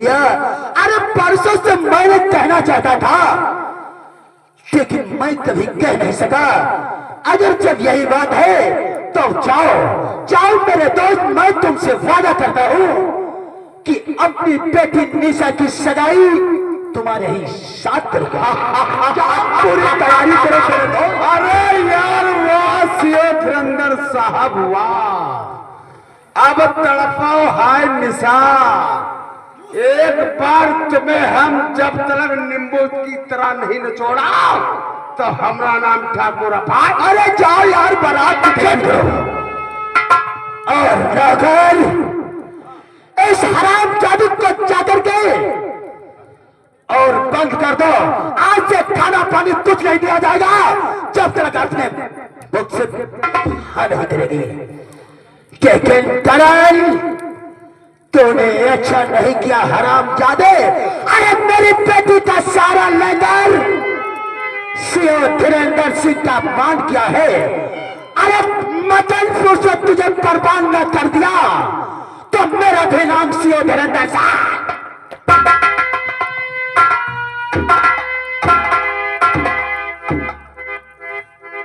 गया। अरे परसों से मैंने कहना चाहता था लेकिन मैं कभी कह नहीं सका। अगर जब यही बात है तो जाओ जाओ मेरे दोस्त, मैं तुमसे वादा करता हूं कि अपनी बेटी निशा की सगाई तुम्हारे ही साथ करूंगा। पूरी तैयारी करो मेरे दोस्त। अरे यार वाह धुरंधर साहब वाह, अब तड़पाओ हाय निशा। एक बार तुम्हें हम जब तक नींबू की तरह नहीं निचोड़ा तो हमारा नाम ठाकुर अपार। अरे जाओ यार, बारात ध्यान करो। और राघव, इस हराम जादू को जाकर के और बंद कर दो। आज से खाना पानी कुछ नहीं दिया जाएगा जब तक अपने बुक से हाथ नहीं करेगी। लेकिन करण, तूने अच्छा नहीं किया हराम जादे। अरे मेरी बेटी का सारा लेकर सीओ धीरेन्द्र सिंह का बांध किया है। अरे मदन फुर्सत तुझे कुर्बान न कर दिया तो मेरा भी नाम सीओ धीरेन्द्र सिंह।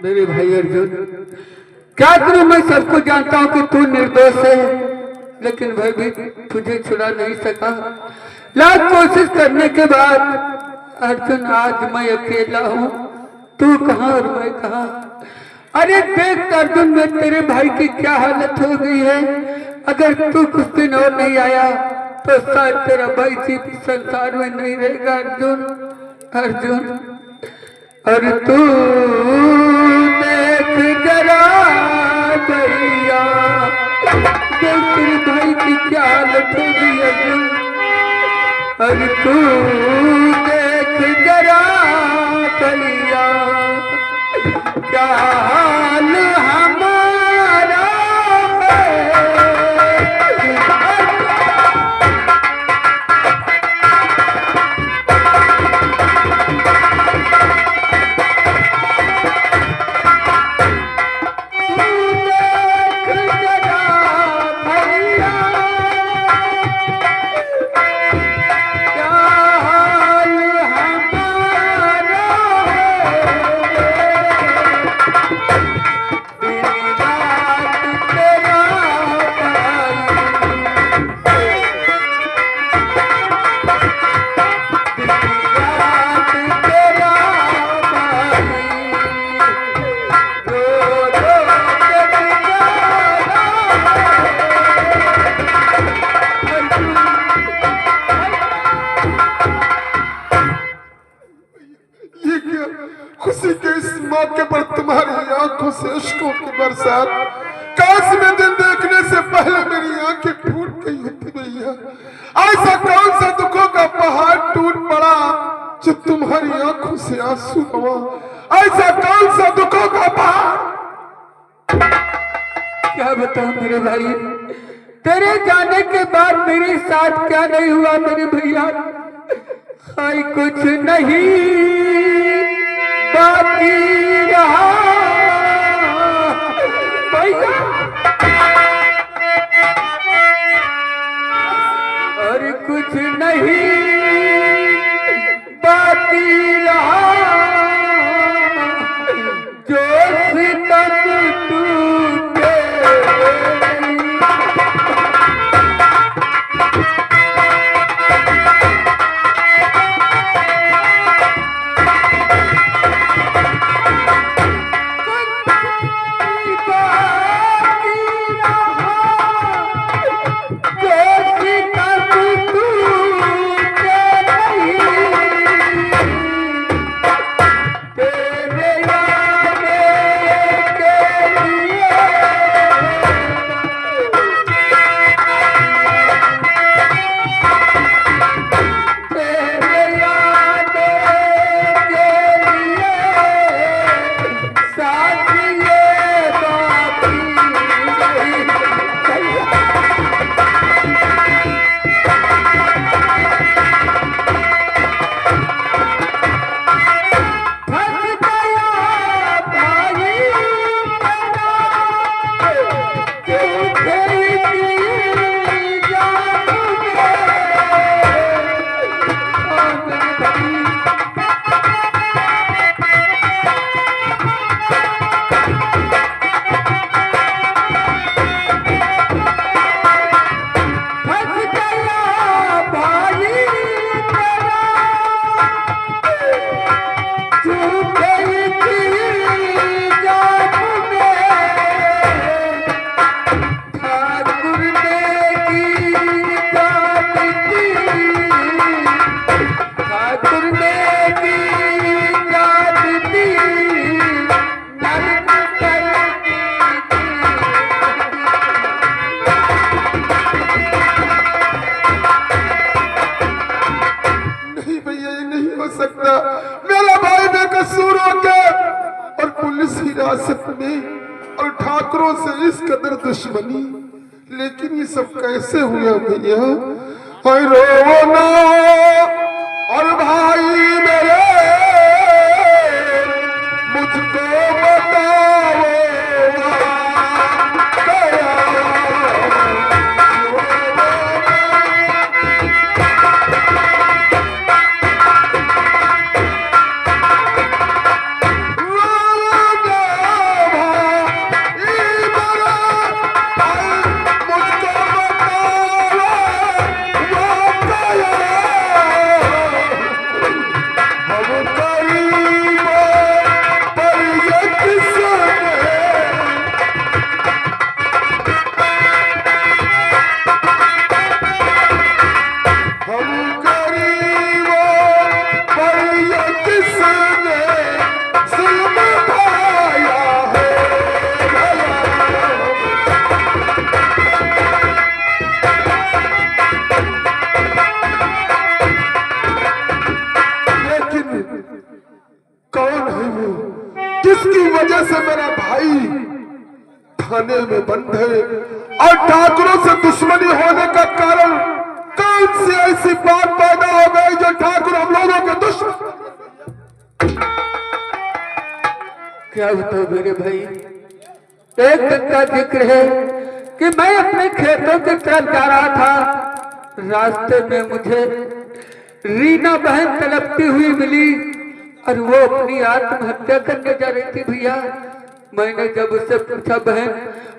मेरे भाई अर्जुन, क्या करूं? मैं सबको जानता हूं कि तू निर्दोष है, लेकिन भाई भी तुझे छुड़ा नहीं सका। लाख कोशिश करने के बाद अर्जुन आज मैं अकेला हूं। तू कहां और मैं कहां? अरे देख अर्जुन, में तेरे भाई की क्या हालत हो गई है। अगर तू कुछ दिन और नहीं आया तो शायद तेरा भाई जी संसार में नहीं रहेगा। अर्जुन अर्जुन, और तू देख जरा भैया, देख तेरे भाई की क्या हालत हो गई अर्जुन। और तू देख जरा भैया, क्या हाल हमारा है। खुशी के इस मौके पर तुम्हारी आंखों से इश्कों की बरसात, काश में दिन देखने से पहले मेरी आंखें फूट गई होती भैया। ऐसा कौन सा दुखों का पहाड़ टूट पड़ा जो तुम्हारी आंखों से आंसू बहा। ऐसा कौन सा दुखों का पहाड़। क्या बताऊं मेरे भाई, तेरे जाने के बाद मेरे साथ क्या नहीं हुआ मेरे भैया। आई कुछ नहीं बाकी रहा भैया, और कुछ नहीं बाकी रहा, जो सितम टूटे। ठाकुर ने दी जात दी नर्म कर नहीं भैया, ये नहीं हो सकता। मेरा भाई बेकसूर हो गया और पुलिस हिरासत में और ठाकुरों से इस कदर दुश्मनी। लेकिन ये सब कैसे हुआ भैया? हाय रोना और भाई मेरे मुझको बताओ जिसकी वजह से मेरा भाई थाने में बंद है और ठाकुरों से दुश्मनी होने का कारण कौन सी ऐसी बात पैदा हो गई जो ठाकुर हम लोगों के दुश्मन? क्या बताओ मेरे भाई, एक दिन का जिक्र है कि मैं अपने खेतों की तरफ जा रहा था। रास्ते में मुझे रीना बहन तड़पती हुई मिली और वो अपनी आत्महत्या करने जा रही थी। भैया मैंने जब उससे पूछा, बहन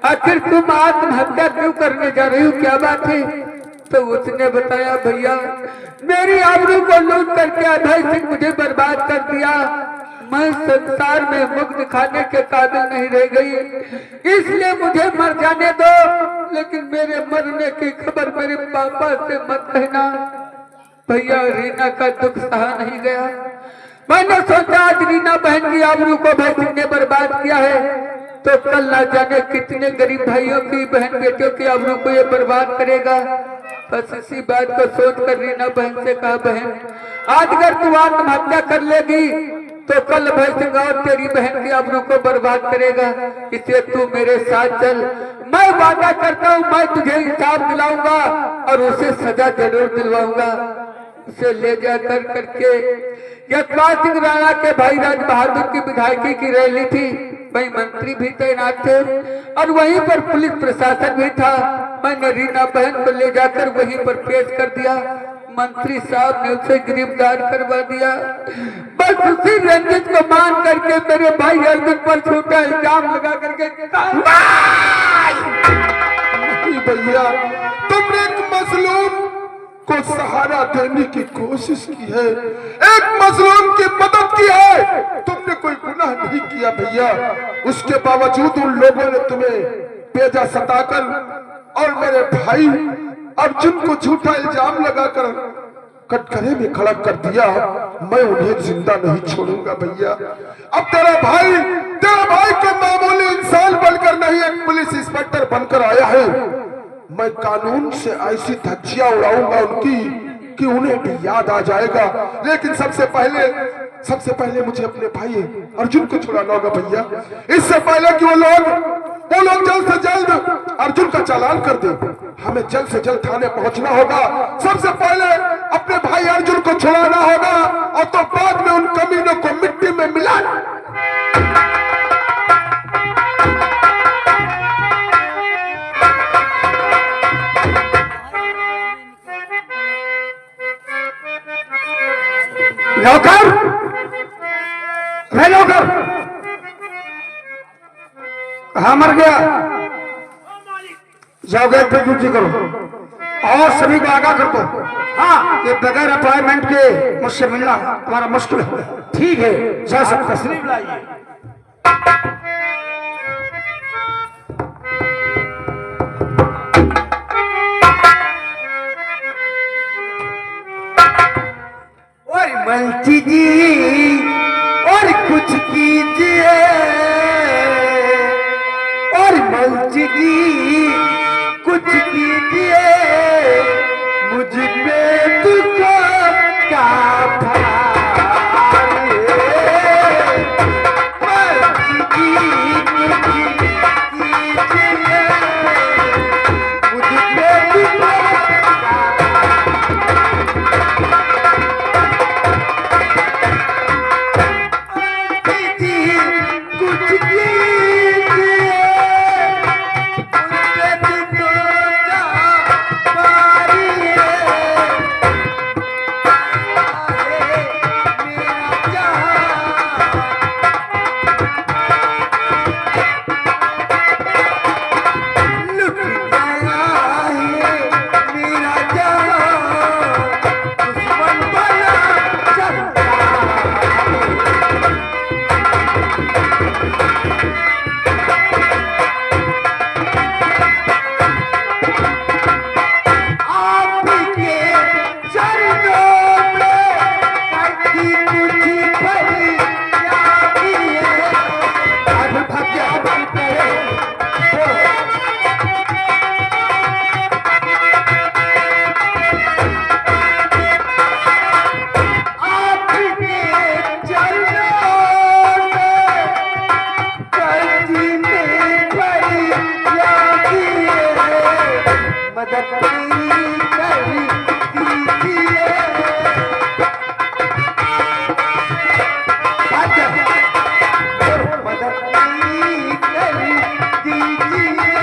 आखिर तुम आत्महत्या क्यों करने जा रही हो, क्या बात है? तो उसने बताया, भैया मेरी आबरू को लूट करके अभय सिंह मुझे बर्बाद कर दिया। मैं संसार में मुख दिखाने के काबिल नहीं रह गई, इसलिए मुझे मर जाने दो, लेकिन मेरे मरने की खबर मेरे पापा से मत कहना। भैया रीना का दुख सहा नहीं गया। मैंने सोचा आज रीना बहन की आबरू को अभय सिंह ने बर्बाद किया है तो कल ना जाने कितने गरीब भाइयों की, बहन बेटियों की आबरू को ये बर्बाद करेगा। बस इसी बात को सोचकर रीना बहन से कहा, बहन आज अगर तू आत्महत्या कर लेगी तो कल अभय सिंह और तेरी बहन की आबरू को बर्बाद करेगा, इसलिए तू मेरे साथ चल। मैं वादा करता हूँ मैं तुझे हिसाब दिलाऊंगा और उसे सजा जरूर दिलवाऊंगा। उसे ले जाकर करके यशपाल सिंह राणा के भाई राज बहादुर की विधायकी की रैली थी। वही मंत्री भी तैनात थे और वहीं पर पुलिस प्रशासन भी था। मैंने रीना बहन को ले जाकर वहीं पर पेश कर दिया। मंत्री साहब ने उसे गिरफ्तार करवा दिया। बस उसी रंजित को मान करके मेरे भाई अर्जुन पर छोटा इल्जाम लगा करके भैया तुमने एक मजलूम को सहारा देने की कोशिश की है, एक मजलूम की मदद की है। तुमने कोई गुनाह नहीं किया भैया, उसके बावजूद उन लोगों ने तुम्हें बेजा सताकर और मेरे भाई अर्जुन को झूठा इल्जाम लगाकर कटघरे में खड़ा कर दिया। मैं उन्हें जिंदा नहीं छोड़ूंगा भैया। अब तेरा भाई को मामूली इंसान बनकर नहीं एक पुलिस इंस्पेक्टर बनकर आया है। मैं कानून से ऐसी धज्जियां उड़ाऊंगा उनकी कि उन्हें भी याद आ जाएगा। लेकिन सबसे पहले मुझे अपने भाई अर्जुन को छुड़ाना होगा भैया, इससे पहले कि वो लोग जल्द से जल्द अर्जुन का चालान कर दे। हमें जल्द से जल्द थाने पहुंचना होगा। सबसे पहले अपने भाई अर्जुन को छुड़ाना होगा और तो बाद में उन कमीनों को मिट्टी में मिलाना। नौकर, नौकर कहाँ मर गया? जाओ गेट पे ड्यूटी करो और सभी को आगाह कर दो। हाँ, ये बगैर अपॉइंटमेंट के मुझसे मिलना तुम्हारा मुश्किल है। ठीक है, जा सकते। तस्लीम लाइए। मंची जी और कुछ कीजिए, और मंची जी कुछ कीजिए, मुझ पे दुख का भार है। मंची जी कुछ कीजिए, मुझ पे दुख का कुछ कीजिए, मुझ पे दुख का भार है। मेरा जहां लुट गया है, मेरा जहां दुश्मन बना चलता है। आपके चरणों में करती मुझी फरियादी है। आज भक्तिया बनते आपके चरणों में करती में फरियादी है। मदद मेरी कर दीजिए। मदद मेरी कर दीजिए,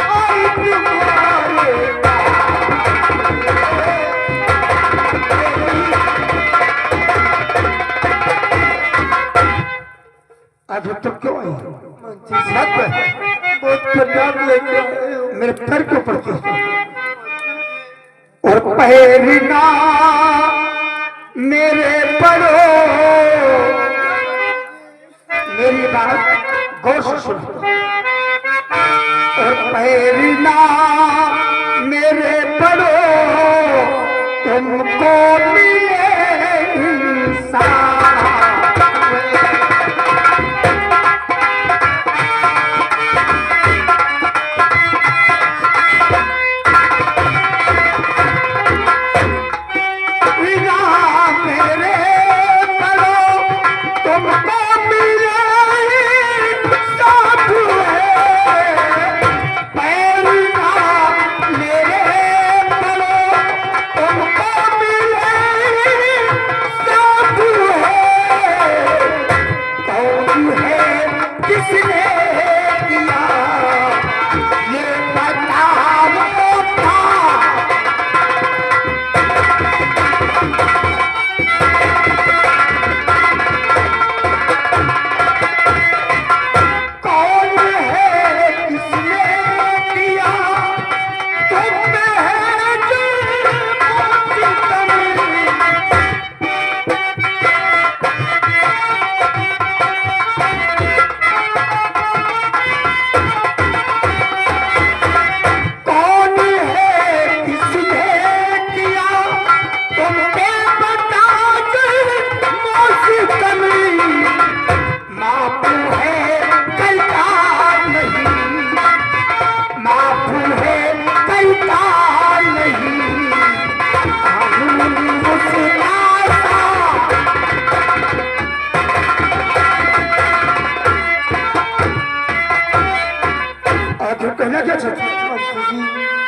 और तुम्हारे आज तो क्यों आई? बहुत फरियाद लेके आए हो। मेरे पैर के ऊपर क्यों? और पहलना मेरे पड़ो, मेरी बात गौर से सुनो। और पहलना मेरे पड़ो, तुमको मिले इंसान।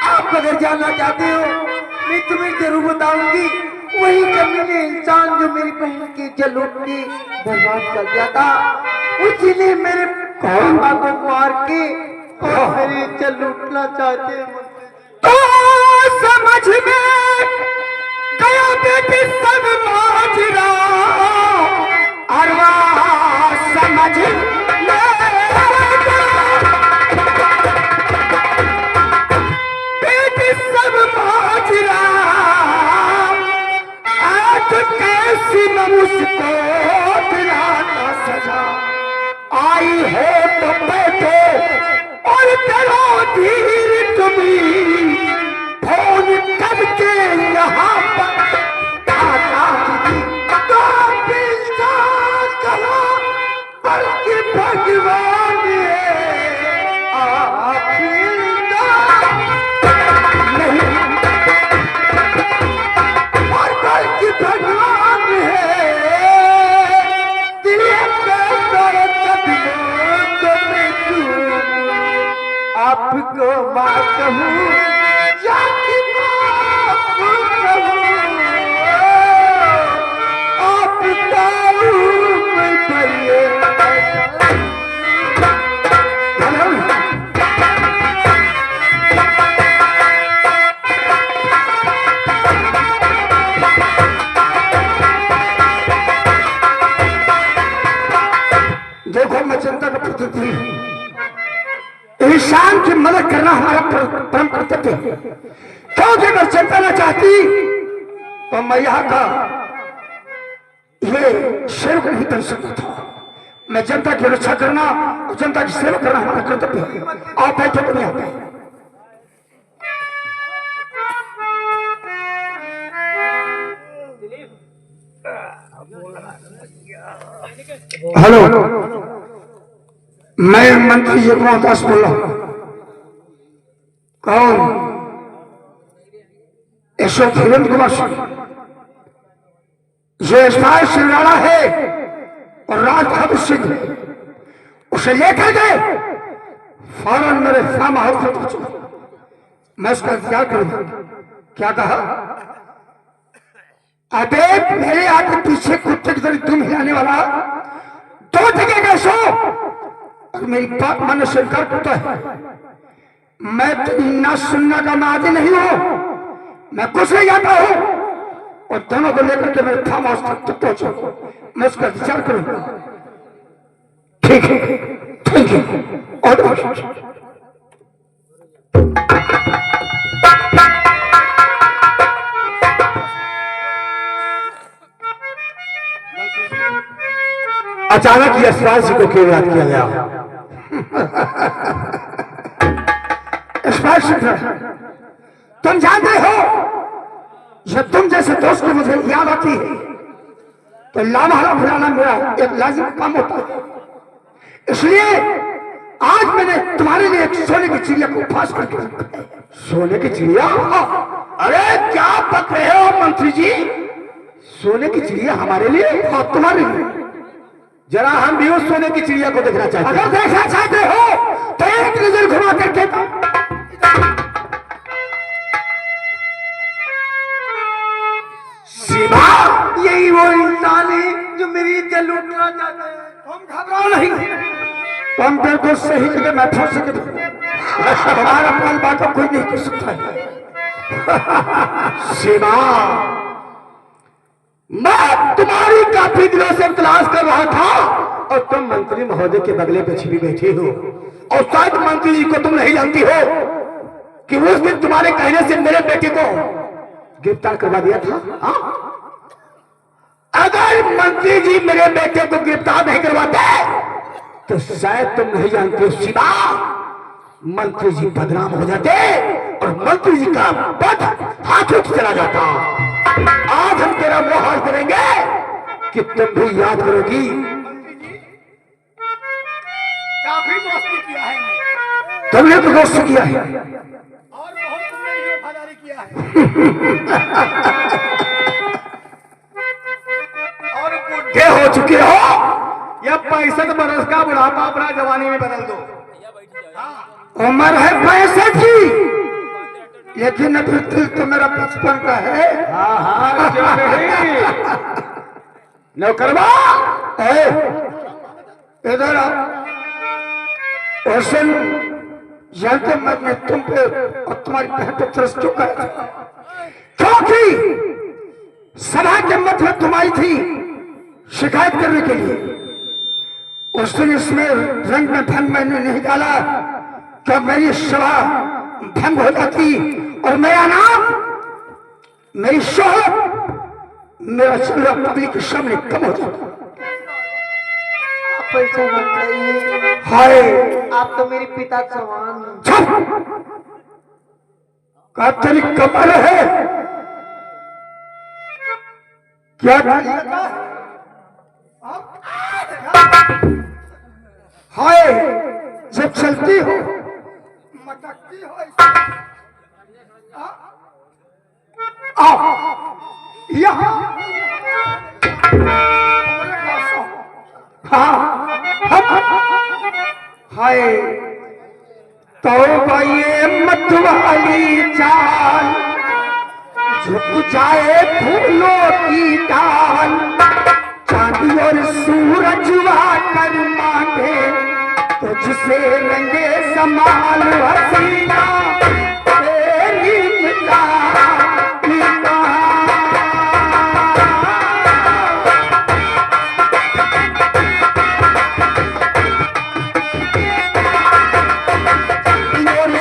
आप अगर जानना चाहते हो मैं तुम्हें जरूर बताऊंगी। वही कमीने इंसान जो मेरी बहन की जलूट के बर्बाद कर दिया था, उसी ने मेरे पापा को मार के और मेरी इज्जत लूटना चाहते हैं। तो समझ में गया बेटी सब माजरा, अरवा समझ ले बेटी सब माजरा। आज कैसी मैं मुझको दिलाना सजा, आई हो तो बैठो और करो धीर तुम्ही, फोन करके यहाँ पर करना हमारा परम कर्तव्य है। क्योंकि अगर जनता न चाहती तो मैं यहाँ का ये सेवक नहीं कर सकता था। मैं जनता की रक्षा करना और जनता की सेवा करना हमारा कर्तव्य है। आप बैठे तो नहीं आते। हेलो, मैं मंत्री जी कुमार दास बोल रहा हूं। कौन? अशोक हिरेंद्र कुमार सिंह। ये स्टार सिंगाड़ा है और राज बहादुर सिंह उसे लेकर गए फौरन मेरे फार्म हाउस में पहुंचो। मैं उसका इंतजार करूंगा। क्या कहा? अबे मेरे आगे पीछे कुत्ते की तरह तुम हिलाने वाला 2 जगह गए सो और मेरी बात मानने से इनकार करता है। मैं तो ना सुनने का मैं आदि नहीं हूं। मैं कुछ नहीं जानता हूं और दोनों को लेकर के मेरे फार्म हाउस तक पहुंचो। मैं उसका विचार करूंगा। ठीक है, थैंक यू। और अचानक यशपाल सिंह को क्यों याद किया गया? यशपाल सिंह, तुम जानते हो जब तुम जैसे दोस्त को मुझे याद आती है तो लामहला फुलाना मेरा एक लाजिम काम होता है। इसलिए आज मैंने तुम्हारे लिए एक सोने की चिड़िया को फांस करके रखा है। सोने की चिड़िया? अरे क्या बक रहे हो मंत्री जी? सोने की चिड़िया हमारे लिए और तुम्हारे लिए? जरा हम भी उस सोने की चिड़िया को देखना चाहते हैं। अगर देखना चाहते हो तो एक नजर घुमा करके शिवा, यही वो इंसान है जो मेरी इज्जत लूटना चाहते हैं। तुम घबराओ नहीं, तुम बिल्कुल सही जगह मैं फंस सके। तुम्हारा पाल बातों कोई नहीं कर सकता है। शिवा, मैं तुम्हारी काफी दिनों से तलाश कर रहा था और तुम मंत्री महोदय के बगले पे छिपी बैठी हो और शायद मंत्री जी को तुम नहीं जानती हो कि उस दिन तुम्हारे कहने से मेरे बेटे को गिरफ्तार करवा दिया था। अगर मंत्री जी मेरे बेटे को गिरफ्तार नहीं करवाते तो शायद तुम नहीं जानते हो शिवा, मंत्री जी बदनाम हो जाते और मंत्री जी का पद हाथों से चला जाता। आज हम तेरा वो हाल करेंगे कि तुम भी याद करोगी। काफी दोस्ती किया है तुमने तो दोस्ती किया है और बहुत तुमने वफादारी किया है। और बुढ़े हो चुके हो या 65 बरस का बुढ़ापा अपना जवानी में बदल दो। उम्र है 65 की, लेकिन अभी दिल तो मेरा 55 का है। हाँ क्यों नहीं? नौकरवा, इधर आओ। उस दिन जानते मैं तुम पे और तुम्हारी बहन पे तरस क्यों कर था? क्योंकि सभा के मत में तुम आई थी शिकायत करने के लिए। उस दिन इसमें रंग में भंग मैंने नहीं डाला तो मेरी सभा भंग हो जाती और मेरा नाम, मेरी शोहरत, मेरा चेहरा पब्लिक के सामने कम हो जाता। पैसा मत चाहिए। हाय, आप तो मेरे पिता समान हैं। चुप! का तेरी कमर है क्या? हाय, जब चलती हो मटकती हो। आओ यहाँ। हाँ, हाय तो ये मतवाली चाल झुक जाए फूलों की डाल, चांदी और सूरज कर मांगे तुझसे रंगे समाल हसीना तेरी पिता पिता। और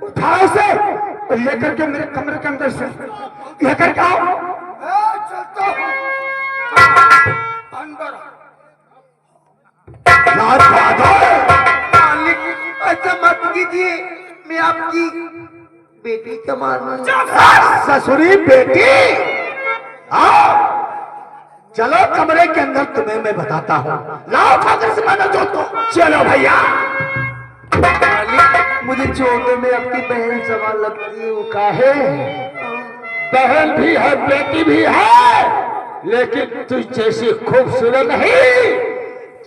उठाओ से और लेकर के मेरे कमरे के अंदर से लेकर के आओ। चलता हूँ अंदर। मालिक ऐसा मत कीजिए, मैं आपकी बेटी का मानूं। ससुरी बेटी, आओ चलो कमरे के अंदर, तुम्हें मैं बताता हूँ। लाओ ठाकुर से मानो जो तो। चलो भैया। मालिक मुझे छोटे में आपकी बहन सवाल लगती है, वो काहे? बहन भी है बेटी भी है, लेकिन तुझ जैसी खूबसूरत नहीं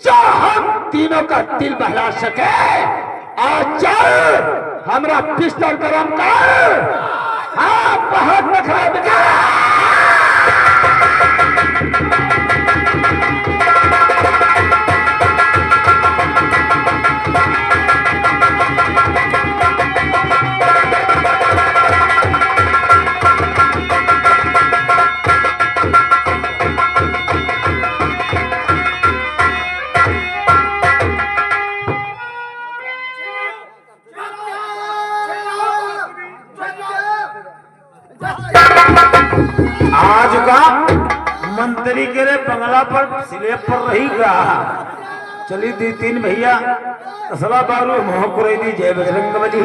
जो हम तीनों का दिल बहला सके। आज चल हमरा पिस्टल गरम कर। हाँ बहुत नखरा दिखा। आज का मंत्री के रे बंगला पर स्लेब पर रही गा। चली दी तीन भैया असला बारू मोहकुरई दी जय बजरंग बली।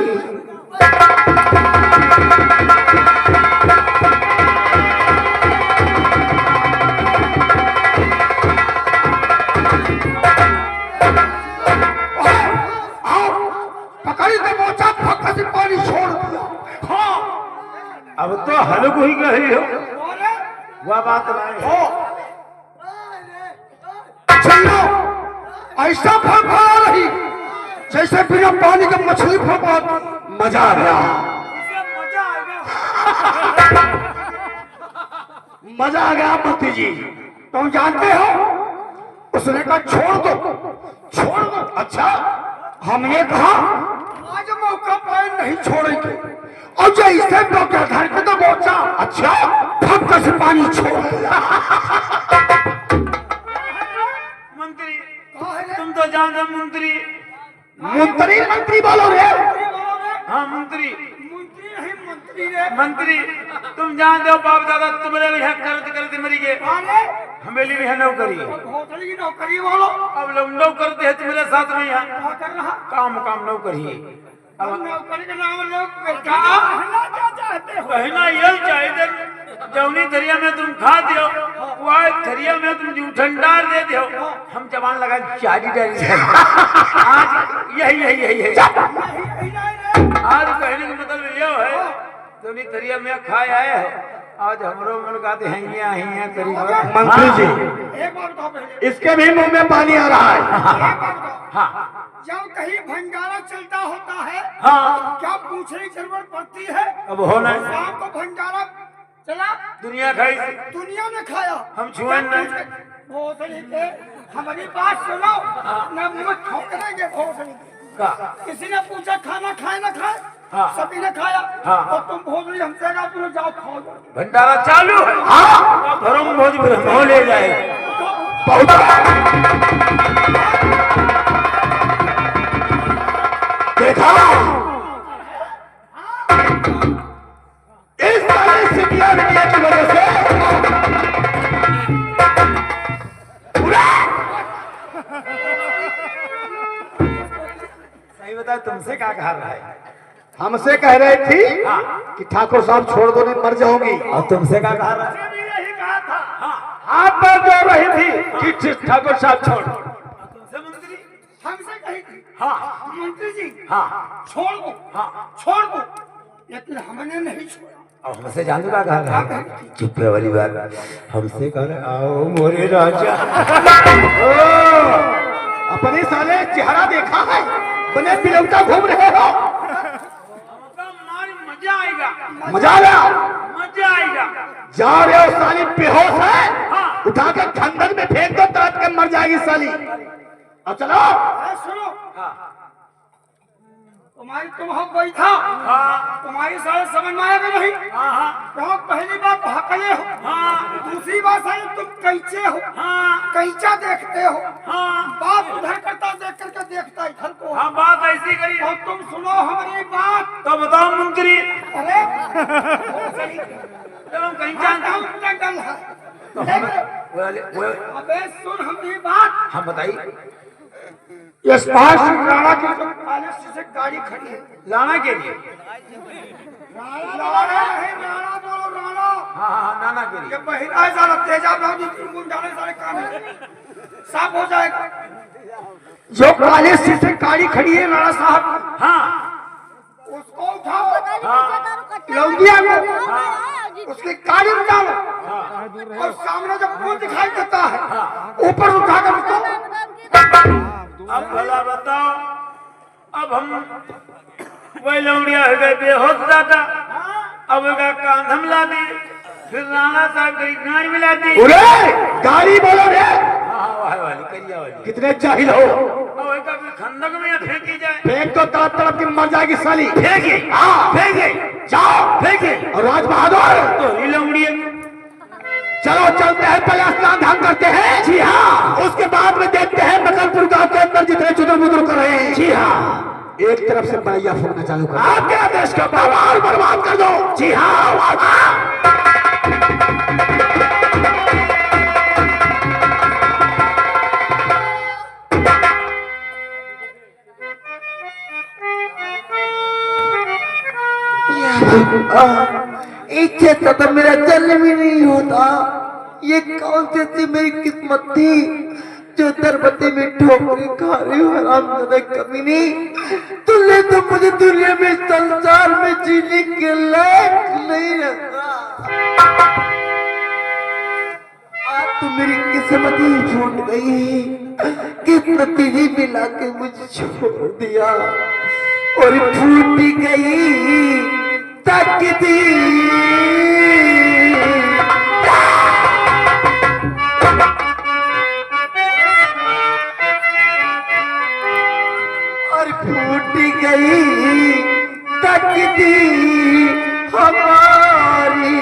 पकड़ी तो मोचा फक्का से पानी छोड़ दिया। हाँ अब तो हल्क ही गई हो, वह बात नहीं हो। चलो ऐसा फड़फड़ा रही जैसे बिना पानी का मछली फड़फड़ाती। मजा आ गया। मजा आ गया मंत्री जी। तुम जानते हो उसने कहा छोड़ दो छोड़ दो। अच्छा हमने कहा आज मौका पाए नहीं छोड़ेंगे, और जो इसे मौका घर पे तो पहुंचा। अच्छा फक्का से पानी छोड़। मंत्री तुम तो जानते मंत्री। मंत्री मंत्री बोलो रे। हाँ मंत्री मंत्री तुम जानते हो बाप दादा तुम्हारे भी है करते करते मरी गए। हमेली भी है नौकरी। नौकरी बोलो। अब लोग नौकरते हैं तुम्हारे साथ में यहाँ काम काम नौकरी। अब नौकरी का नाम लोग कहना यही चाहिए जौनी दरिया में तुम खा दियो वह दरिया में तुम जूठन डाल दे दियो। हम जवान लगा चारी डाली। आज यही यही यही है। आज कहने का मतलब यह है जौनी दरिया में खाए आए हो आज हमरो मन गाते हैं करीब। मंत्री जी इसके भी मुंह में पानी आ रहा है। हाँ जब कहीं भंडारा चलता होता है हाँ क्या पूछने की जरूरत पड़ती है? अब होना शाम को भंडारा चला, दुनिया खाई दुनिया ने खाया, हम छुए नहीं। भोसड़ी के हमारी बात सुनो न मुंह ठोक देंगे। भोसड़ी का किसी ने पूछा खाना खाए ना खाए? हाँ। सभी ने खाया। हाँ। और तुम भोसड़ी हमसे ना तुम जाओ खाओ। भंडारा चालू है। हाँ भरम भोज ब्रह्मो ले जाए। देखा इस सारे सिटिया मीडिया की वजह से पूरा सही बता तुमसे क्या कहा रहा है? हमसे कह रही थी कि ठाकुर साहब छोड़ दो नहीं मर जाओगी। और तुमसे क्या कहा रहा है? यही कहा था। आप पर जो रही थी कि ठाकुर साहब छोड़। तुमसे मंत्री हमसे कही थी। हाँ मंत्री जी हाँ छोड़ दो, हाँ छोड़ दो, लेकिन हमने नहीं छोड़ा। और हमसे जानू का कहा चुप्पे वाली बात हमसे कहा आओ मोरे राजा। अपने साले चेहरा देखा है, बने पिलौता घूम रहे हो। मजा आएगा, मजा आ गया, मजा आएगा। जा रहे हो साली, बेहोश है, हाँ। उठा के खंडन में फेंक दो, तरत के मर जाएगी साली। अब चलो। अरे सुनो, हाँ तुम्हारी तुम हम बैठा, हाँ तुम्हारी सारे समझ में आएगा नहीं। हाँ तो पहली बात तो हकले हो, हाँ दूसरी बात साले तुम कैचे हो, हाँ कैचा देखते हो। हाँ बात उधर करता देख करके देखता इधर को। हाँ बात ऐसी करी। और तुम सुनो हमारी बात। तो बताओ मंत्री, अरे तुम कहीं जानते हो? जंगल है। वो अबे सुन हमारी बात। हाँ बताइए। इस पास राणा की जो पैलेस से गाड़ी खड़ी है, लाना के लिए? राणा है, राणा बोलो राणा। हाँ हाँ नाना के ये लिए। बहिरा है सारा, तेजाब लाओ जी, तीन डाले सारे काम है, साफ हो जाएगा। जो पैलेस से गाड़ी खड़ी है राणा साहब, हाँ उसको उठाओ, हाँ लौंगिया को उसकी गाड़ी में डालो, और सामने जब पुल दिखाई देता है ऊपर उठाकर उसको। अब भला बताओ, अब हम वही लौंडिया हो गए बेहोश दादा, अब का कांधम ला दी, फिर राणा साहब की गाड़ी मिला दी। उरे गाड़ी बोलो रे, हाँ हाँ वाली करिया वाली। कितने जाहिल हो। अब एक कभी खंडक में फेंकी जाए। फेंक दो, तरफ तरफ की मर जाएगी साली। फेंके, हाँ फेंके, जाओ। फेंके। और राज बहादुर, तो ही लौंडिया। चलो चलते हैं, पहले स्नान ध्यान करते हैं। जी हाँ। उसके बाद में देखते हैं मकलपुर गांव के अंदर जितने चुदर बुदर कर रहे हैं। जी हाँ। एक तरफ से बढ़िया फूकना चालू कर, आपके आदेश का बवाल बर्बाद कर दो। जी हाँ। इच्छे तो मेरा जन्म ही नहीं होता। ये कौन सी थी मेरी किस्मत थी जो दरबते में ठोकरे खा रही हूँ। हरामजादा कमीनी, तुमने तो मुझे दुनिया में संसार में जीने के लायक नहीं रखा। आज तो मेरी किस्मत ही छूट गई, किस्मत ही मिला के मुझे छोड़ दिया और फूट गई तकदीर। और फूट गई तकदीर हमारी,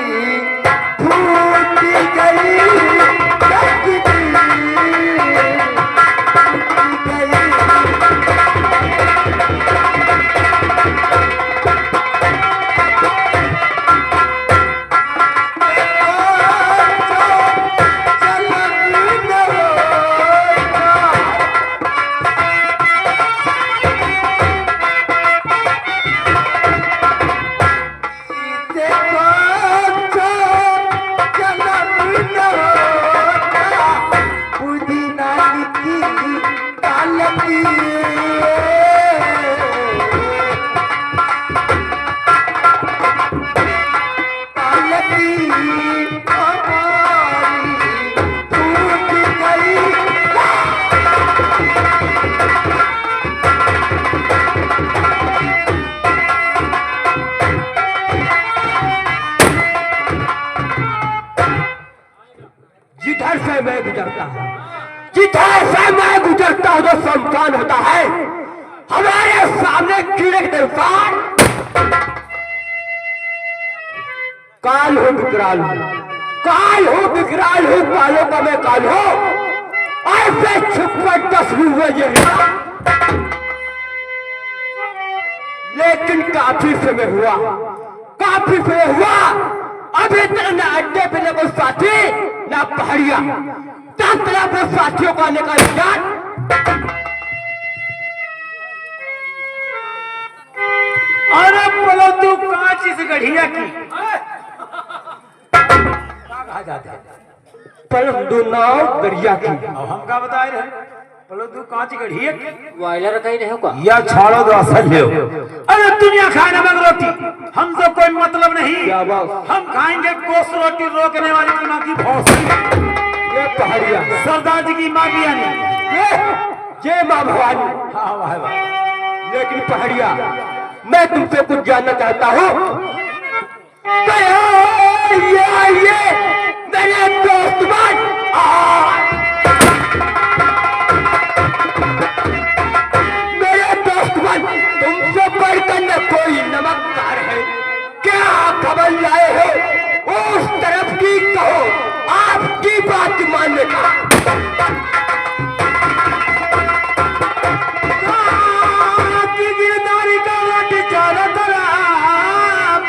फूट गई तकदीर, फूट गई। जिधर से मैं गुजरता हूँ, जिधर से मैं गुजरता हूँ तो शमशान होता है। हमारे सामने कीड़े के इंसान काल हो विकराल हूँ, काल हो विकराल हूँ, कालों का मैं काल हो। ऐसे छुप कर 10 हुए ये, लेकिन काफी समय हुआ, काफी समय हुआ। अभी तक न अड्डे पे न कोई साथी न पहाड़िया, 10 तरह से साथियों को आने का इंतजार। अरे बोलो तू कांच इस गढ़िया की कहा जाता है? पर दो नाव दरिया की। अब हम क्या बता रहे हैं? बोलो तू कांच गढ़ी है वायला रखा ही नहीं होगा या छोड़ो दो असल ले अरे दुनिया खाए नमक रोटी हमसे कोई मतलब नहीं क्या बात? हम खाएंगे गोश्त रोटी रोकने वाली की माँ की भौसली ये पहाड़िया सरदार जी की माँ भी आनी जय माँ भवानी। हाँ वाह वाह लेकिन पहाड़िया मैं तुमसे कुछ जानना चाहता हूँ। ये मेरे दोस्त मेरे दोस्त तुमसे बढ़कर न कोई नमकदार है क्या खबर लाए हो उस तरफ की कहो आपकी बात मानने का। गिरदारी का वोट चारों तरफ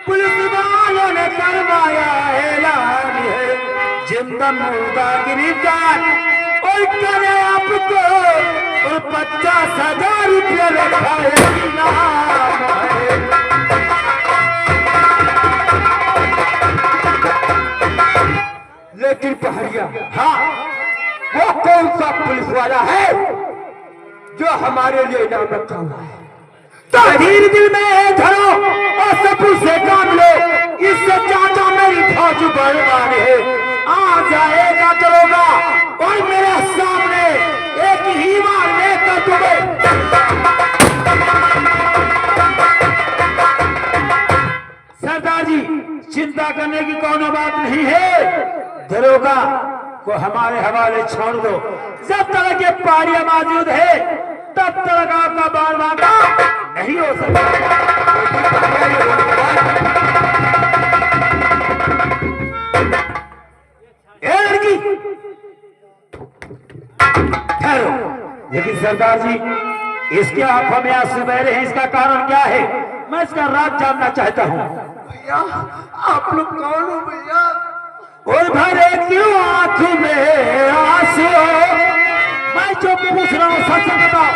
पुलिस वालों ने करवाया ऐलान है जिंदा मुर्दा गिरफ्तार और करे आपको और 50,000 रुपया रखा है इनाम है। लेकिन पहाड़िया हाँ वो कौन सा पुलिस वाला है जो हमारे लिए नाम रखा हुआ है। ताहीर दिल में धरो और सबूत से काम लो इससे ज्यादा मेरी फौज बर्बाद है आ जाएगा दरोगा और मेरे सामने एक ही मारने का तुम्हें। सरदार जी चिंता करने की कोई बात नहीं है दरोगा को हमारे हवाले छोड़ दो जब तक ये पारिया मौजूद है तब तक आपका बाल बाका नहीं हो सकता। लड़की ठहरो लेकिन सरदार जी इसके आंखों में आंसू बह रहे हैं इसका कारण क्या है मैं इसका राज जानना चाहता हूँ। भैया आप लोग कौन हो भैया? और भरे क्यों आंख में आंसू मैं जो पूछ रहा हूँ सच बताओ।